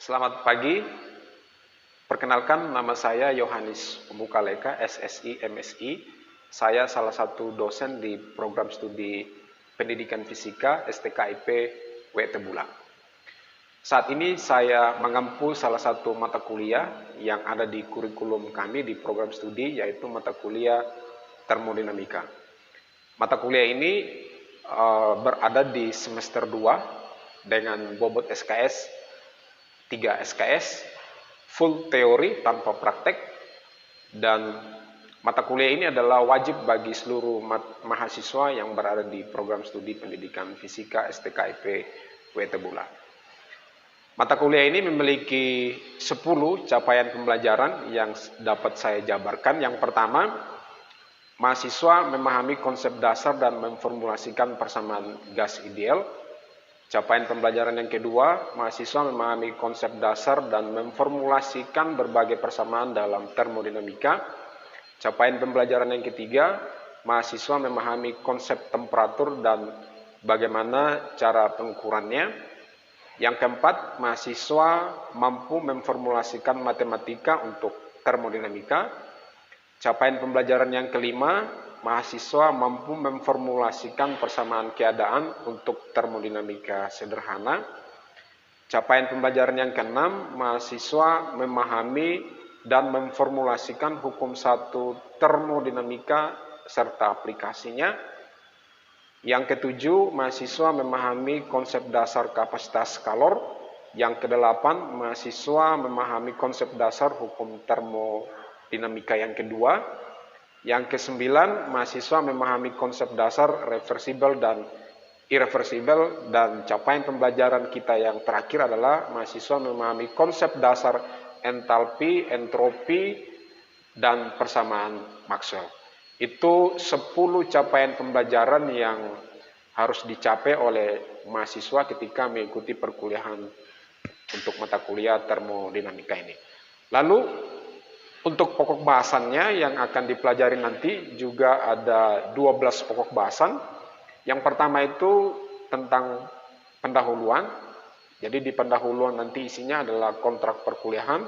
Selamat pagi, perkenalkan nama saya Yohanes Mukaleka, SSI, MSI. Saya salah satu dosen di program studi pendidikan fisika STKIP WT Bulang. Saat ini saya mengampu salah satu mata kuliah yang ada di kurikulum kami di program studi, yaitu mata kuliah termodinamika. Mata kuliah ini berada di semester 2 dengan bobot SKS 3 SKS, full teori tanpa praktek, dan mata kuliah ini adalah wajib bagi seluruh mahasiswa yang berada di program studi pendidikan fisika STKIP WT Bulang. Mata kuliah ini memiliki 10 capaian pembelajaran yang dapat saya jabarkan. Yang pertama, mahasiswa memahami konsep dasar dan memformulasikan persamaan gas ideal. Capaian pembelajaran yang kedua, mahasiswa memahami konsep dasar dan memformulasikan berbagai persamaan dalam termodinamika. Capaian pembelajaran yang ketiga, mahasiswa memahami konsep temperatur dan bagaimana cara pengukurannya. Yang keempat, mahasiswa mampu memformulasikan matematika untuk termodinamika. Capaian pembelajaran yang kelima, mahasiswa mampu memformulasikan persamaan keadaan untuk termodinamika sederhana. Capaian pembelajaran yang keenam, mahasiswa memahami dan memformulasikan hukum satu termodinamika serta aplikasinya. Yang ketujuh, mahasiswa memahami konsep dasar kapasitas skalor. Yang kedelapan, mahasiswa memahami konsep dasar hukum termodinamika yang kedua. Yang kesembilan, mahasiswa memahami konsep dasar reversibel dan irreversibel. Dan capaian pembelajaran kita yang terakhir adalah mahasiswa memahami konsep dasar entalpi, entropi, dan persamaan Maxwell. Itu 10 capaian pembelajaran yang harus dicapai oleh mahasiswa ketika mengikuti perkuliahan untuk mata kuliah termodinamika ini. Lalu, untuk pokok bahasannya yang akan dipelajari nanti juga ada 12 pokok bahasan. Yang pertama itu tentang pendahuluan. Jadi di pendahuluan nanti isinya adalah kontrak perkuliahan,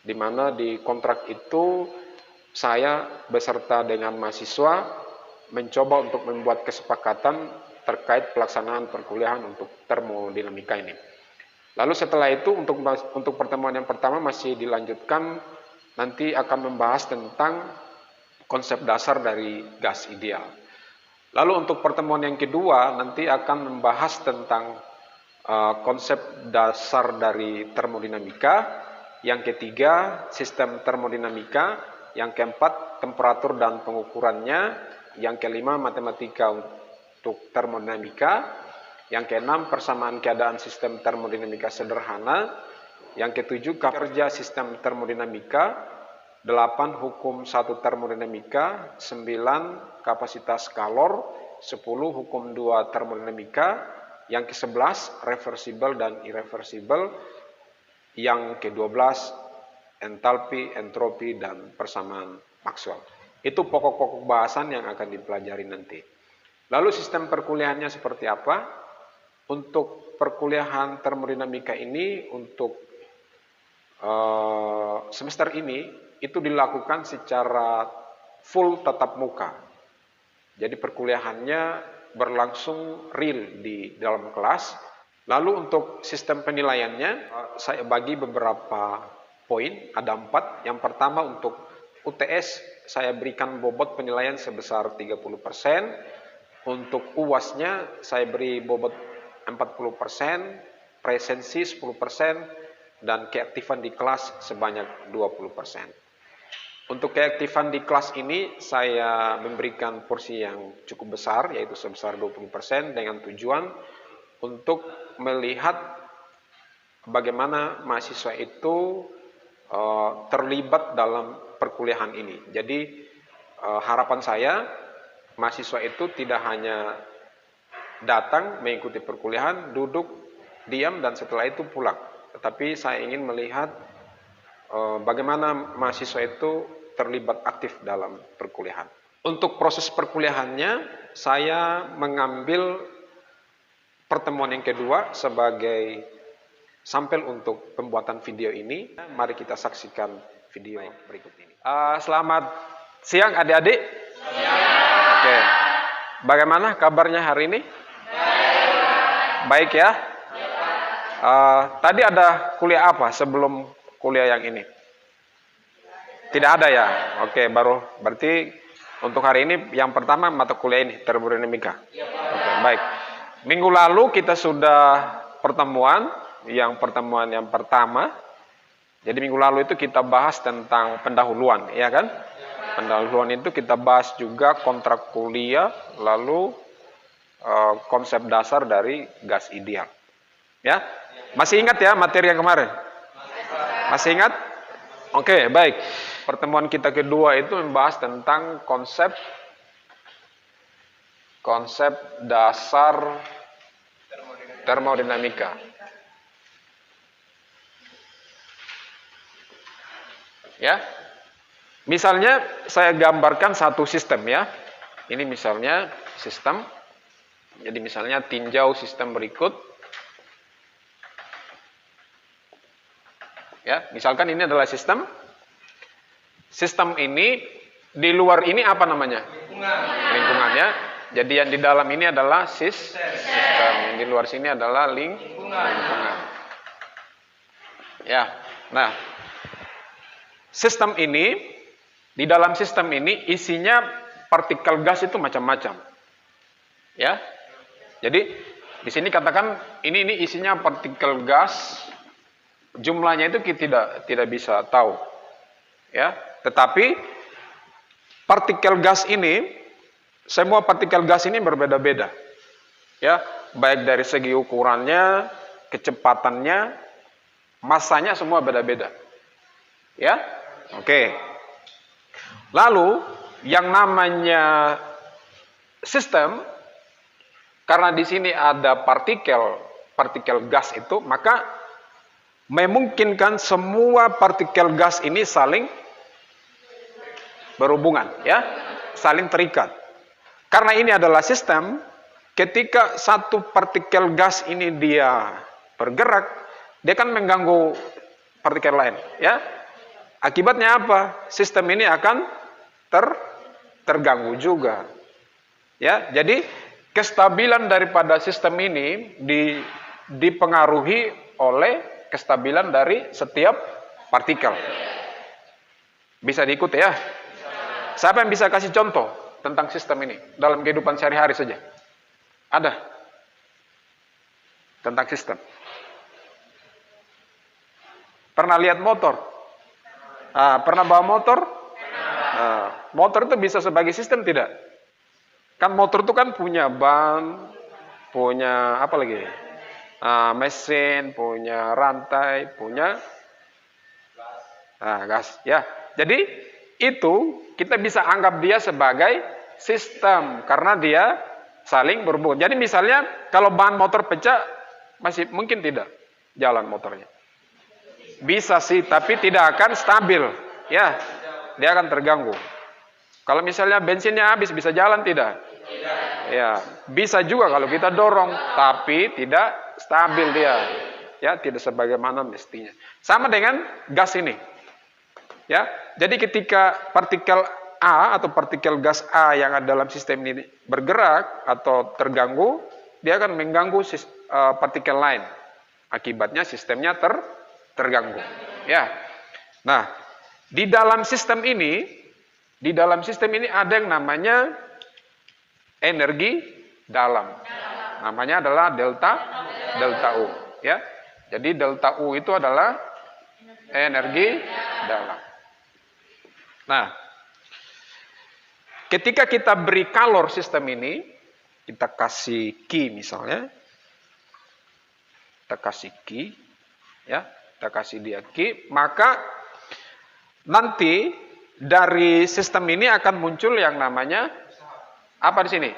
di mana di kontrak itu saya beserta dengan mahasiswa mencoba untuk membuat kesepakatan terkait pelaksanaan perkuliahan untuk termodinamika ini. Lalu setelah itu untuk pertemuan yang pertama masih dilanjutkan, nanti akan membahas tentang konsep dasar dari gas ideal. Lalu untuk pertemuan yang kedua nanti akan membahas tentang konsep dasar dari termodinamika. Yang ketiga, sistem termodinamika. Yang keempat, temperatur dan pengukurannya. Yang kelima, matematika untuk termodinamika. Yang keenam, persamaan keadaan sistem termodinamika sederhana. Yang ketujuh, kerja sistem termodinamika. 8, hukum satu termodinamika. 9, kapasitas skalor. 10, hukum 2 termodinamika. Yang ke-11, reversibel dan irreversibel. Yang ke-12, entalpi, entropi, dan persamaan Maxwell. Itu pokok-pokok bahasan yang akan dipelajari nanti. Lalu sistem perkuliahannya seperti apa? Untuk perkuliahan termodinamika ini untuk semester ini itu dilakukan secara full tatap muka. Jadi perkuliahannya berlangsung real di dalam kelas. Lalu untuk sistem penilaiannya saya bagi beberapa poin, ada 4. Yang pertama untuk UTS saya berikan bobot penilaian sebesar 30%. Untuk UAS-nya saya beri bobot 40%, presensi 10%, dan keaktifan di kelas sebanyak 20%. Untuk keaktifan di kelas ini saya memberikan porsi yang cukup besar, yaitu sebesar 20%, dengan tujuan untuk melihat bagaimana mahasiswa itu terlibat dalam perkuliahan ini. Jadi harapan saya mahasiswa itu tidak hanya datang mengikuti perkuliahan, duduk, diam, dan setelah itu pulang. Tetapi saya ingin melihat bagaimana mahasiswa itu terlibat aktif dalam perkuliahan. Untuk proses perkuliahannya, saya mengambil pertemuan yang kedua sebagai sampel untuk pembuatan video ini. Mari kita saksikan video berikut ini. Selamat siang adik-adik. Oke. Bagaimana kabarnya hari ini? Baik ya. Tadi ada kuliah apa sebelum kuliah yang ini? Tidak ada ya? Oke, berarti untuk hari ini yang pertama mata kuliah ini, termodinamika. Oke, baik. Minggu lalu kita sudah pertemuan yang pertama. Jadi minggu lalu itu kita bahas tentang pendahuluan, ya kan? Pendahuluan itu kita bahas juga kontrak kuliah, lalu konsep dasar dari gas ideal. Ya, masih ingat ya materi yang kemarin? Masih ingat? Oke, baik. Pertemuan kita kedua itu membahas tentang konsep dasar termodinamika. Ya, misalnya saya gambarkan satu sistem ya. Ini misalnya sistem. Jadi misalnya tinjau sistem berikut. Ya, misalkan ini adalah sistem. Sistem ini di luar ini apa namanya? Lingkungan ya. Jadi yang di dalam ini adalah sistem. Yang di luar sini adalah lingkungan. Ya. Nah, sistem ini, di dalam sistem ini isinya partikel gas itu macam-macam. Ya. Jadi di sini katakan ini isinya partikel gas, jumlahnya itu kita tidak bisa tahu. Ya, tetapi partikel gas ini, semua partikel gas ini berbeda-beda. Ya, baik dari segi ukurannya, kecepatannya, masanya semua beda-beda. Ya. Oke. Lalu yang namanya sistem, karena di sini ada partikel gas itu, maka memungkinkan semua partikel gas ini saling berhubungan, ya, saling terikat. Karena ini adalah sistem, ketika satu partikel gas ini dia bergerak, dia kan mengganggu partikel lain, ya. Akibatnya apa? Sistem ini akan terganggu juga. Ya, jadi kestabilan daripada sistem ini dipengaruhi oleh kestabilan dari setiap partikel. Bisa diikuti ya? Siapa yang bisa kasih contoh tentang sistem ini dalam kehidupan sehari-hari saja? Ada? Tentang sistem. Pernah lihat motor? Pernah bawa motor? Motor itu bisa sebagai sistem tidak? Kan motor itu kan punya ban, punya apa lagi? Mesin, punya rantai, punya gas. Ya, jadi itu kita bisa anggap dia sebagai sistem karena dia saling berhubungan. Jadi misalnya kalau ban motor pecah, masih mungkin tidak jalan motornya. Bisa sih, tapi tidak akan stabil. Ya, dia akan terganggu. Kalau misalnya bensinnya habis, bisa jalan tidak? Ya, bisa juga kalau kita dorong, tapi tidak stabil dia. Ya, tidak sebagaimana mestinya. Sama dengan gas ini. Ya, jadi ketika partikel A atau partikel gas A yang ada dalam sistem ini bergerak atau terganggu, dia akan mengganggu partikel lain. Akibatnya sistemnya terganggu. Ya. Nah, di dalam sistem ini ada yang namanya energi dalam. Namanya adalah delta U, ya. Jadi delta U itu adalah energi dalam. Nah, ketika kita beri kalor sistem ini, kita kasih Q misalnya. Kita kasih Q, ya. Kita kasih dia Q, maka nanti dari sistem ini akan muncul yang namanya apa di sini?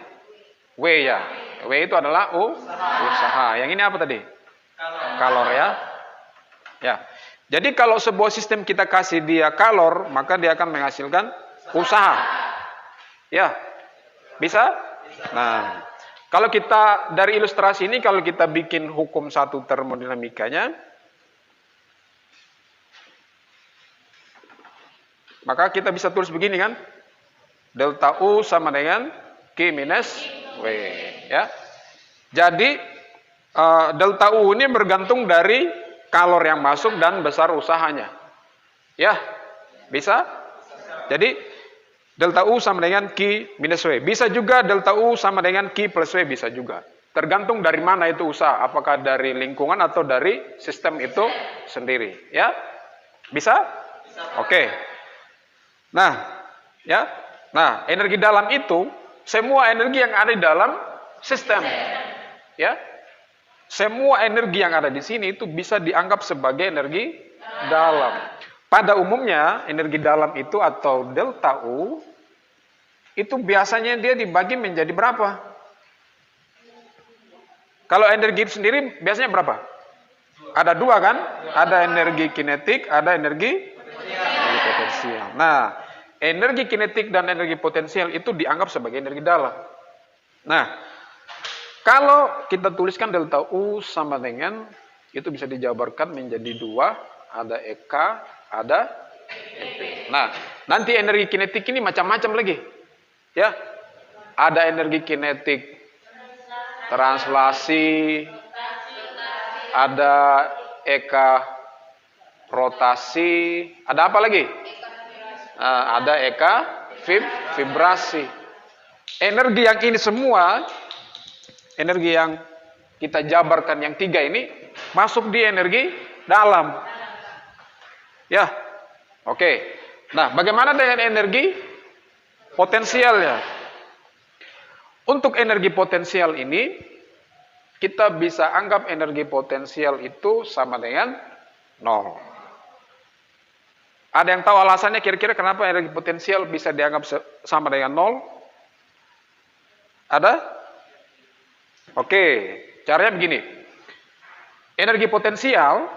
W ya. W itu adalah usaha. Yang ini apa tadi? Kalor ya. Ya. Jadi kalau sebuah sistem kita kasih dia kalor, maka dia akan menghasilkan usaha. Ya. Bisa? Nah, kalau kita dari ilustrasi ini kalau kita bikin hukum satu termodinamikanya, Maka kita bisa tulis begini kan. Delta U sama dengan Q minus W. Ya. Jadi delta U ini bergantung dari kalor yang masuk dan besar usahanya. Ya, bisa? Jadi delta U sama dengan Q minus W. Bisa juga delta U sama dengan Q plus W, bisa juga. Tergantung dari mana itu usaha, apakah dari lingkungan atau dari sistem itu sendiri. Ya, bisa? Oke. Nah, ya. Nah, energi dalam itu semua energi yang ada di dalam sistem. Ya. Semua energi yang ada di sini itu bisa dianggap sebagai energi dalam. Pada umumnya, energi dalam itu atau delta U itu biasanya dia dibagi menjadi berapa? Kalau energi sendiri biasanya berapa? Ada dua kan? Ada energi kinetik, ada energi potensial. Nah, energi kinetik dan energi potensial itu dianggap sebagai energi dalam. Nah, kalau kita tuliskan delta U sama dengan, itu bisa dijabarkan menjadi dua, ada EK, ada EP. Nah, nanti energi kinetik ini macam-macam lagi. Ya, ada energi kinetik translasi, ada EK rotasi, ada apa lagi? Ada EK vibrasi. Energi yang ini semua, energi yang kita jabarkan yang tiga ini, masuk di energi dalam. Ya, oke. Nah, bagaimana dengan energi potensialnya? Untuk energi potensial ini, kita bisa anggap energi potensial itu sama dengan 0. Ada yang tahu alasannya kira-kira kenapa energi potensial bisa dianggap sama dengan 0? Ada? Oke, caranya begini. Energi potensial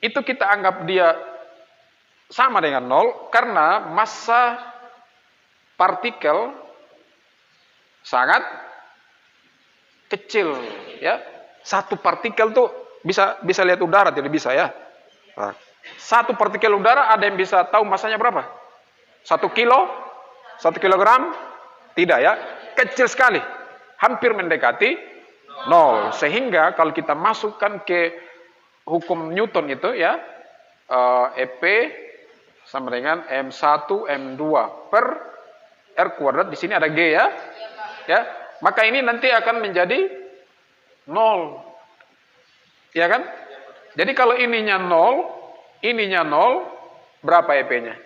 itu kita anggap dia sama dengan 0 karena massa partikel sangat kecil, ya. Satu partikel tuh bisa lihat udara, tidak bisa ya. Nah, satu partikel udara ada yang bisa tahu masanya berapa? 1 kilo? 1 kilogram? Tidak ya, kecil sekali. Hampir mendekati 0. Sehingga kalau kita masukkan ke hukum Newton itu ya, EP sama dengan M1 M2 per R kuadrat, di sini ada G ya. Ya, maka ini nanti akan menjadi 0. Ya kan? Jadi kalau ininya 0, ininya 0, berapa EP-nya?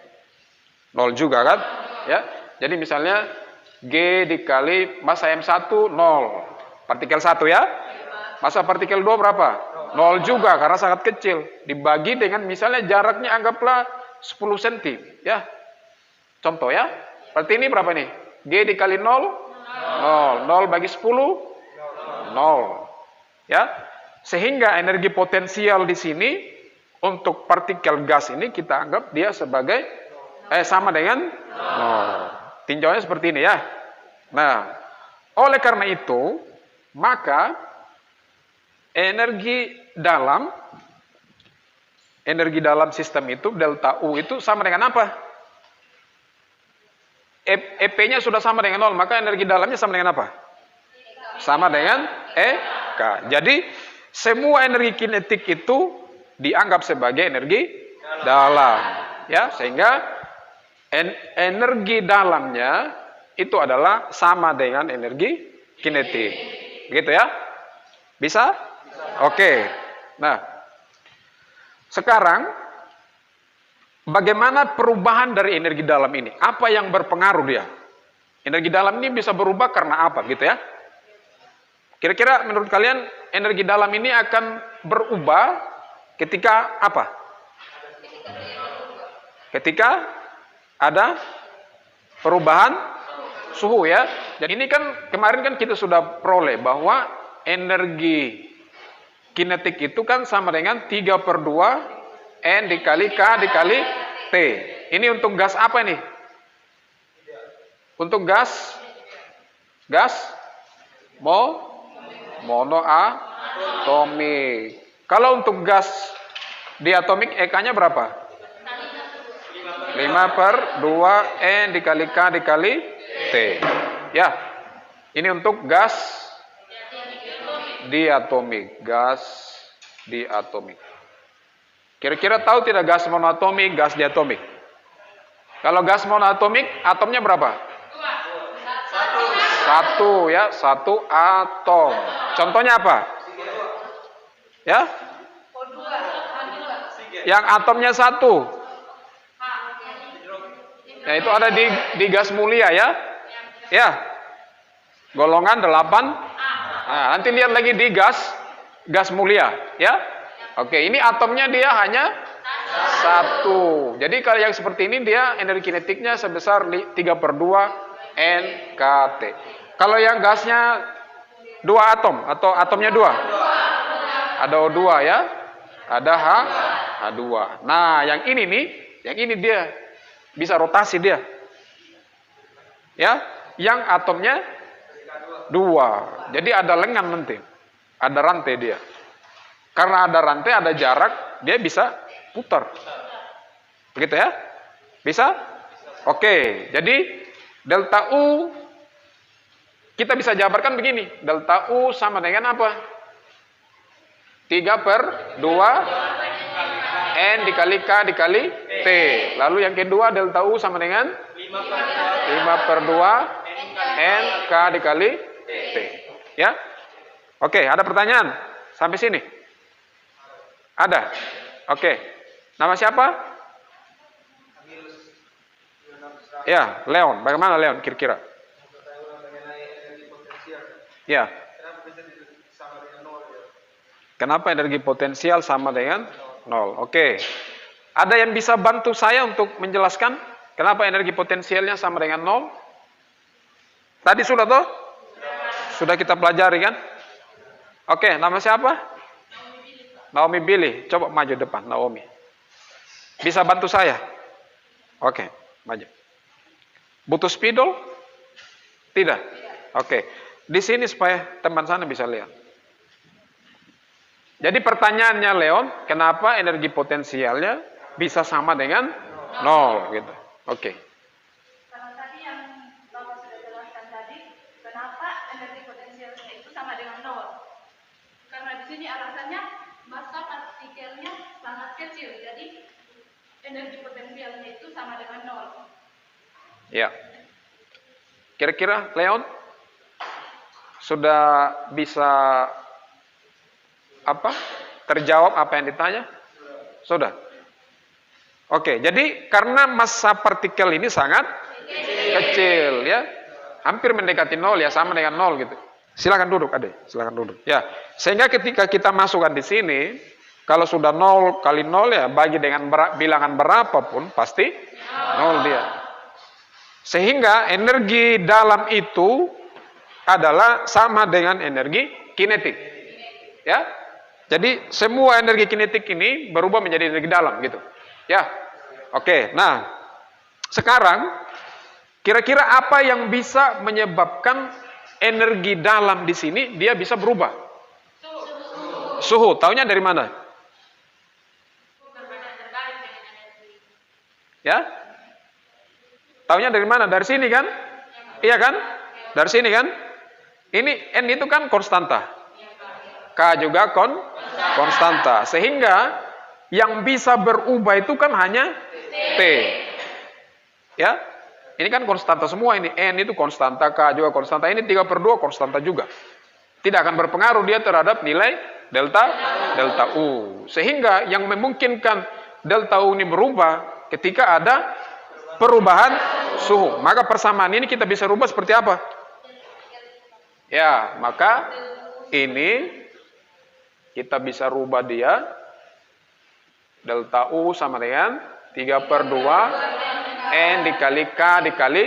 0 juga kan? Ya. Jadi misalnya G dikali massa M1 0. Partikel 1 ya. Massa partikel 2 berapa? 0 juga karena sangat kecil. Dibagi dengan misalnya jaraknya anggaplah 10 cm ya. Contoh ya. Berarti ini berapa nih? G dikali 0 0 bagi 10 0. Ya. Sehingga energi potensial di sini untuk partikel gas ini kita anggap dia sebagai sama dengan 0. Tinjaunya seperti ini ya. Nah, oleh karena itu, maka energi dalam sistem itu delta U itu sama dengan apa? EP-nya sudah sama dengan 0, maka energi dalamnya sama dengan apa? Sama dengan EK. Jadi semua energi kinetik itu dianggap sebagai energi dalam, ya, sehingga energi dalamnya itu adalah sama dengan energi kinetik. Begitu ya? Bisa? Oke. Nah, sekarang bagaimana perubahan dari energi dalam ini? Apa yang berpengaruh dia? Energi dalam ini bisa berubah karena apa gitu ya? Kira-kira menurut kalian energi dalam ini akan berubah ketika apa? Ketika ada perubahan suhu ya. Dan ini kan kemarin kan kita sudah peroleh bahwa energi kinetik itu kan sama dengan 3/2 N dikali K dikali T. Ini untuk gas apa nih? Untuk gas monoatomik. Kalau untuk gas diatomik EK-nya berapa? 5/2 N dikali K dikali T. Ya, ini untuk gas diatomik. Gas diatomik. Kira-kira tahu tidak gas monoatomik, gas diatomik? Kalau gas monoatomik, atomnya berapa? 1 ya, 1 atom. Contohnya apa? Ya? Yang atomnya 1. Nah, itu ada di gas mulia ya. Ya. Golongan 8. Nah, nanti lihat lagi di gas mulia ya. Oke, ini atomnya dia hanya 1. Jadi kalau yang seperti ini dia energi kinetiknya sebesar 3/2 NKT. Kalau yang gasnya 2 atom atau atomnya 2. Ada O2 ya. Ada H2. Nah, yang ini nih, yang ini dia bisa rotasi dia. Ya, yang atomnya 2. Jadi ada lengan nanti. Ada rantai dia. Karena ada rantai, ada jarak, dia bisa putar. Begitu ya? Bisa? Oke, jadi delta U kita bisa jabarkan begini. Delta U sama dengan apa? 3/2 N dikali K dikali T. Lalu yang kedua delta U sama dengan 5/2 N K dikali T. Ya? Oke, ada pertanyaan? Sampai sini? Ada? Oke. Nama siapa? Ya, Leon. Bagaimana Leon kira-kira? Ya. Kenapa energi potensial sama dengan 0? Oke. Ada yang bisa bantu saya untuk menjelaskan kenapa energi potensialnya sama dengan 0? Tadi sudah toh? Sudah kita pelajari kan? Oke, nama siapa? Naomi Billy. Coba maju depan, Naomi. Bisa bantu saya? Oke, maju. Butuh spidol? Tidak? Oke. Di sini supaya teman sana bisa lihat. Jadi pertanyaannya Leon, kenapa energi potensialnya bisa sama dengan 0 gitu. Oke. Kalau tadi yang Bapak sudah jelaskan tadi, kenapa energi potensialnya itu sama dengan 0? Karena di sini alasannya massa partikelnya sangat kecil, jadi energi potensialnya itu sama dengan 0. Ya. Kira-kira Leon sudah bisa terjawab apa yang ditanya? Sudah. Oke, jadi karena massa partikel ini sangat kecil ya, hampir mendekati 0 ya, sama dengan 0 gitu. Silakan duduk, Ade. Silakan duduk. Ya, sehingga ketika kita masukkan di sini, kalau sudah 0 kali 0 ya, bagi dengan bilangan berapapun pasti 0 dia. Sehingga energi dalam itu adalah sama dengan energi kinetik. Ya. Jadi semua energi kinetik ini berubah menjadi energi dalam gitu. Ya. Oke, nah sekarang kira-kira apa yang bisa menyebabkan energi dalam di sini dia bisa berubah? Suhu. Taunya dari mana? Ya? Taunya dari mana? Dari sini kan? Iya kan? Dari sini kan? Ini N itu kan konstanta. K juga konstanta. Sehingga yang bisa berubah itu kan hanya T. Ya. Ini kan konstanta semua ini. N itu konstanta, K juga konstanta. Ini 3/2 konstanta juga. Tidak akan berpengaruh dia terhadap nilai delta U. Sehingga yang memungkinkan delta U ini berubah ketika ada perubahan suhu. Maka persamaan ini kita bisa rubah seperti apa? Ya, maka ini kita bisa rubah dia delta U sama dengan 3/2 N dikali K dikali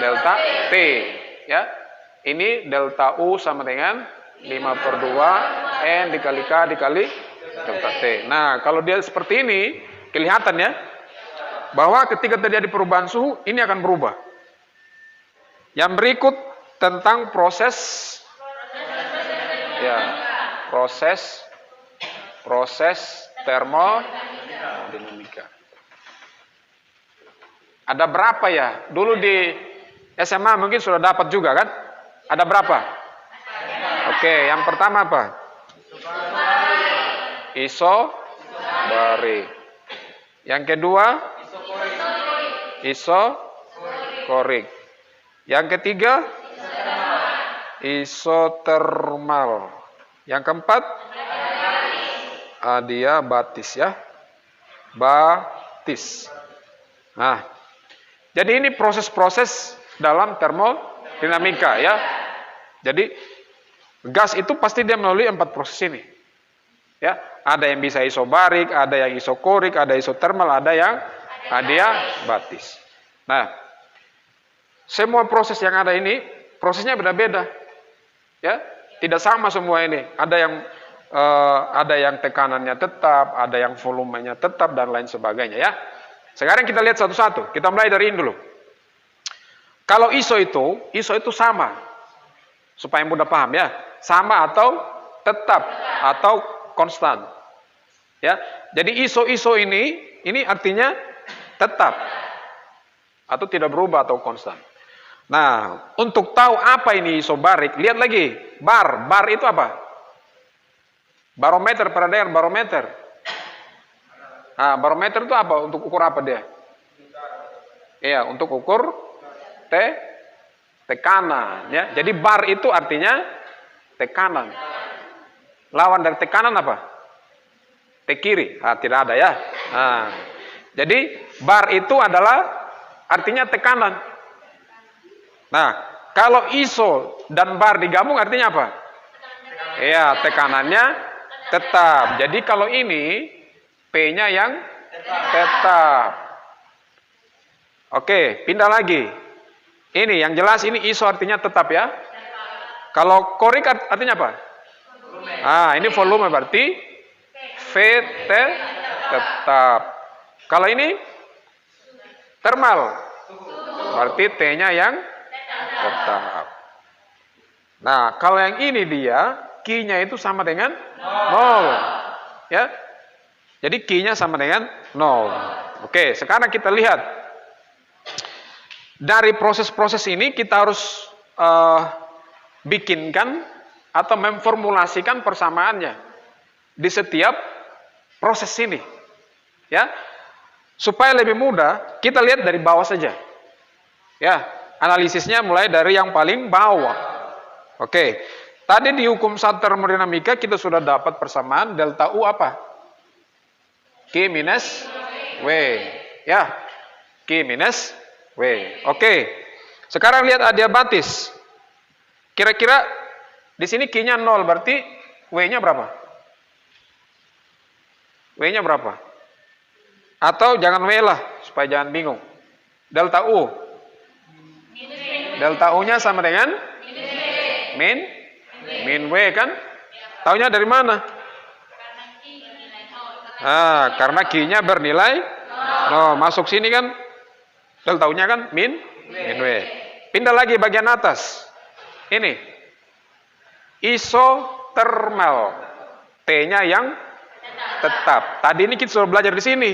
delta T. Ya. Ini delta U sama dengan 5/2 N dikali K dikali delta T. Nah, kalau dia seperti ini, kelihatan ya, bahwa ketika terjadi perubahan suhu, ini akan berubah. Yang berikut tentang proses termodinamika. Ada berapa ya? Dulu di SMA mungkin sudah dapat juga kan? Ada berapa? Oke, yang pertama apa? Isobarik. Yang kedua? Isokorik. Yang ketiga? Isotermal. Yang keempat? Adiabatis ya. Batis. Nah, jadi ini proses-proses dalam termodinamika ya. Jadi gas itu pasti dia melalui 4 proses ini. Ya, ada yang bisa isobarik, ada yang isokorik, ada isotermal, ada yang adiabatis. Nah, semua proses yang ada ini prosesnya beda-beda. Ya, tidak sama semua ini. Ada yang tekanannya tetap, ada yang volumenya tetap dan lain sebagainya ya. Sekarang kita lihat satu-satu. Kita mulai dari ini dulu. Kalau iso itu sama. Supaya mudah paham ya. Sama atau tetap atau konstan. Ya. Jadi iso ini artinya tetap atau tidak berubah atau konstan. Nah, untuk tahu apa ini isobarik, lihat lagi. Bar itu apa? Barometer, pernah dengar barometer? Nah, barometer itu apa? Untuk ukur apa dia? Iya, untuk ukur tekanan. Ya. Jadi bar itu artinya tekanan. Lawan dari tekanan apa? T kiri. Tidak ada ya. Nah, jadi bar itu adalah artinya tekanan. Nah, kalau iso dan bar digabung artinya apa? Iya, tekanannya tetap. Jadi kalau ini P-nya yang tetap. Oke, pindah lagi. Ini yang jelas ini iso artinya tetap ya. Kalau korik artinya apa? Ini volume berarti VT tetap. Kalau ini termal berarti T-nya yang tetap. Nah, kalau yang ini dia Q-nya itu sama dengan 0. Ya. Jadi Q-nya sama dengan 0. Oke, sekarang kita lihat. Dari proses-proses ini kita harus bikinkan atau memformulasikan persamaannya di setiap proses ini. Ya. Supaya lebih mudah, kita lihat dari bawah saja. Ya, analisisnya mulai dari yang paling bawah. Oke. Tadi di hukum 1 termodinamika kita sudah dapat persamaan delta U apa? Q minus W. Ya. Q minus W. Oke. Sekarang lihat adiabatis. Kira-kira di sini Q-nya 0 berarti W-nya berapa? W-nya berapa? Atau jangan W lah supaya jangan bingung. Delta U. Delta U-nya sama dengan min W kan? Taunya dari mana? Karena Q-nya bernilai 0. Masuk sini kan delta U-nya kan min W. Pindah lagi bagian atas. Ini isotermal. T-nya yang tetap. Tadi ini kita sudah belajar di sini.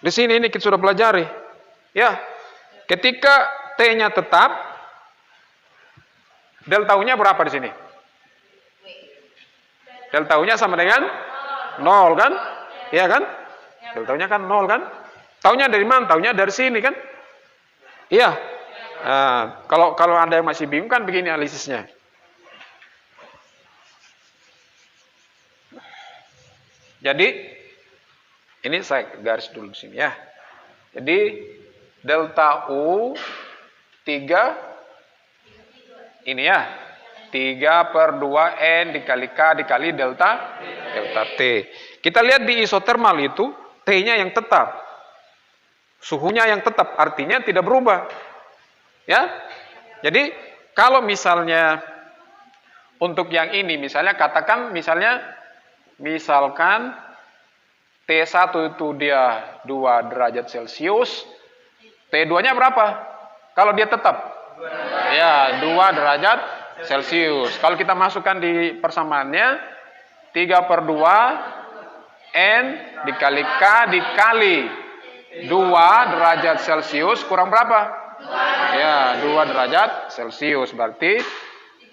Di sini ini kita sudah pelajari. Ya. Ketika T-nya tetap, delta U-nya berapa di sini? Delta U-nya sama dengan 0 kan? Iya kan? Delta U-nya kan 0 kan? Taunya dari mana? Taunya dari sini kan? Iya. Kalau Anda yang masih bingung kan begini analisisnya. Jadi ini saya garis dulu di sini ya. Jadi delta U 3 ini ya. 3/2 N dikali K dikali delta T. Kita lihat di isotermal itu T-nya yang tetap. Suhunya yang tetap, artinya tidak berubah. Ya. Jadi kalau misalnya untuk yang ini misalnya katakan misalkan T1 itu dia 2 derajat Celcius, T2-nya berapa? Kalau dia tetap? Ya, 2 derajat Celcius. Kalau kita masukkan di persamaannya 3/2 N dikali K dikali 2 derajat Celcius kurang berapa? 2. Ya, 2 derajat Celcius. Berarti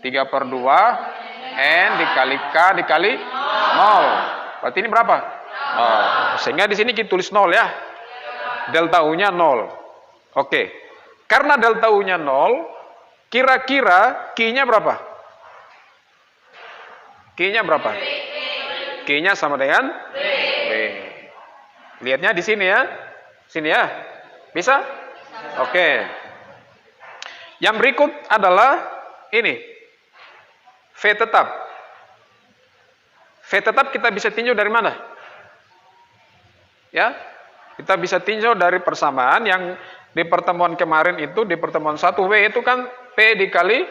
3/2 N dikali K dikali 0. Berarti ini berapa? Sehingga di sini kita tulis 0 ya. Delta U-nya 0. Oke. Karena delta U-nya 0, kira-kira Q-nya berapa? Q-nya berapa? Q-nya sama dengan V. Lihatnya di sini ya. Sini ya. Bisa? Oke. Yang berikut adalah ini. V tetap. V tetap kita bisa tinjau dari mana? Ya. Kita bisa tinjau dari persamaan yang di pertemuan kemarin itu, di pertemuan 1 W itu kan P dikali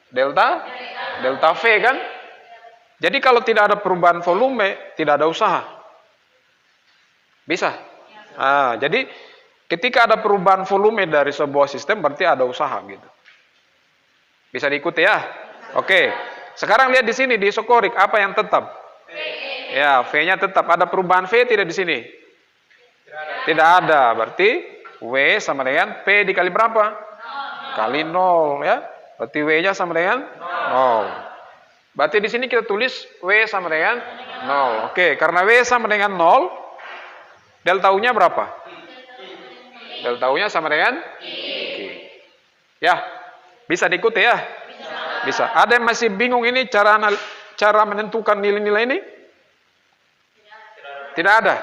delta V kan? Jadi kalau tidak ada perubahan volume, tidak ada usaha. Bisa? Jadi ketika ada perubahan volume dari sebuah sistem berarti ada usaha gitu. Bisa diikuti ya? Oke. Sekarang lihat di sini di isokorik apa yang tetap? Ya, V-nya tetap. Ada perubahan V tidak di sini? Tidak ada. Berarti W sama dengan P dikali berapa? Kali 0 ya. Berarti W-nya sama dengan 0. Berarti di sini kita tulis W sama dengan 0. Oke, karena W sama dengan 0, delta U-nya berapa? Delta U-nya sama dengan Q. Ya, bisa diikuti ya? Bisa. Ada yang masih bingung ini cara menentukan nilai-nilai ini? Tidak ada.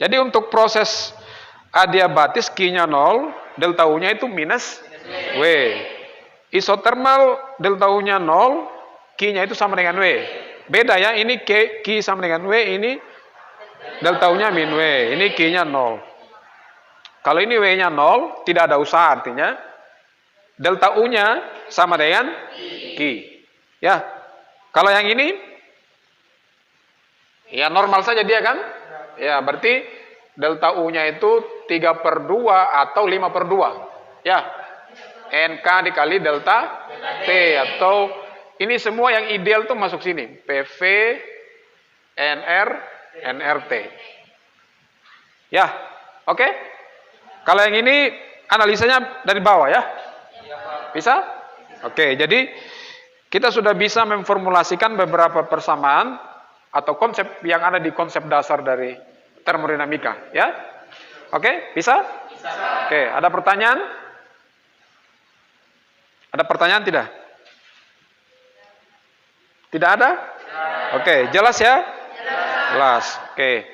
Jadi untuk proses adiabatis Q-nya 0, delta U-nya itu minus W. Isotermal delta U-nya 0, Q-nya itu sama dengan W. Beda ya, ini Q sama dengan W, ini delta U-nya min W, ini Q-nya 0. Kalau ini W-nya 0, tidak ada usaha artinya delta U-nya sama dengan Q. Ya. Kalau yang ini ya normal saja dia kan? Ya, berarti delta U-nya itu 3/2 atau 5/2. Ya. NK dikali delta T atau ini semua yang ideal tuh masuk sini. PV, NR, NRT. Ya. Oke? Kalau yang ini analisanya dari bawah ya? Bisa? Oke, jadi kita sudah bisa memformulasikan beberapa persamaan atau konsep yang ada di konsep dasar dari termodinamika, ya? Oke, bisa? Bisa. Oke, ada pertanyaan? Ada pertanyaan tidak? Tidak ada? Oke, jelas ya? Jelas. Oke.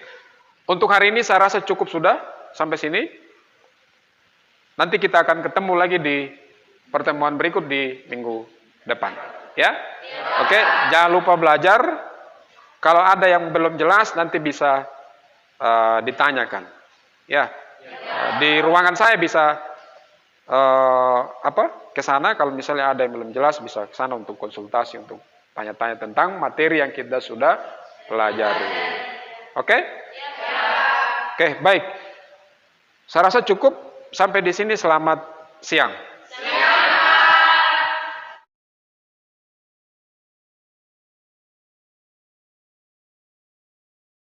Untuk hari ini saya rasa cukup sudah sampai sini. Nanti kita akan ketemu lagi di pertemuan berikut di minggu depan, ya? Oke, jangan lupa belajar. Kalau ada yang belum jelas nanti bisa ditanyakan. Ya. Di ruangan saya bisa ke sana kalau misalnya ada yang belum jelas bisa ke sana untuk konsultasi untuk tanya-tanya tentang materi yang kita sudah pelajari. Oke? Oke, baik. Saya rasa cukup sampai di sini. Selamat siang.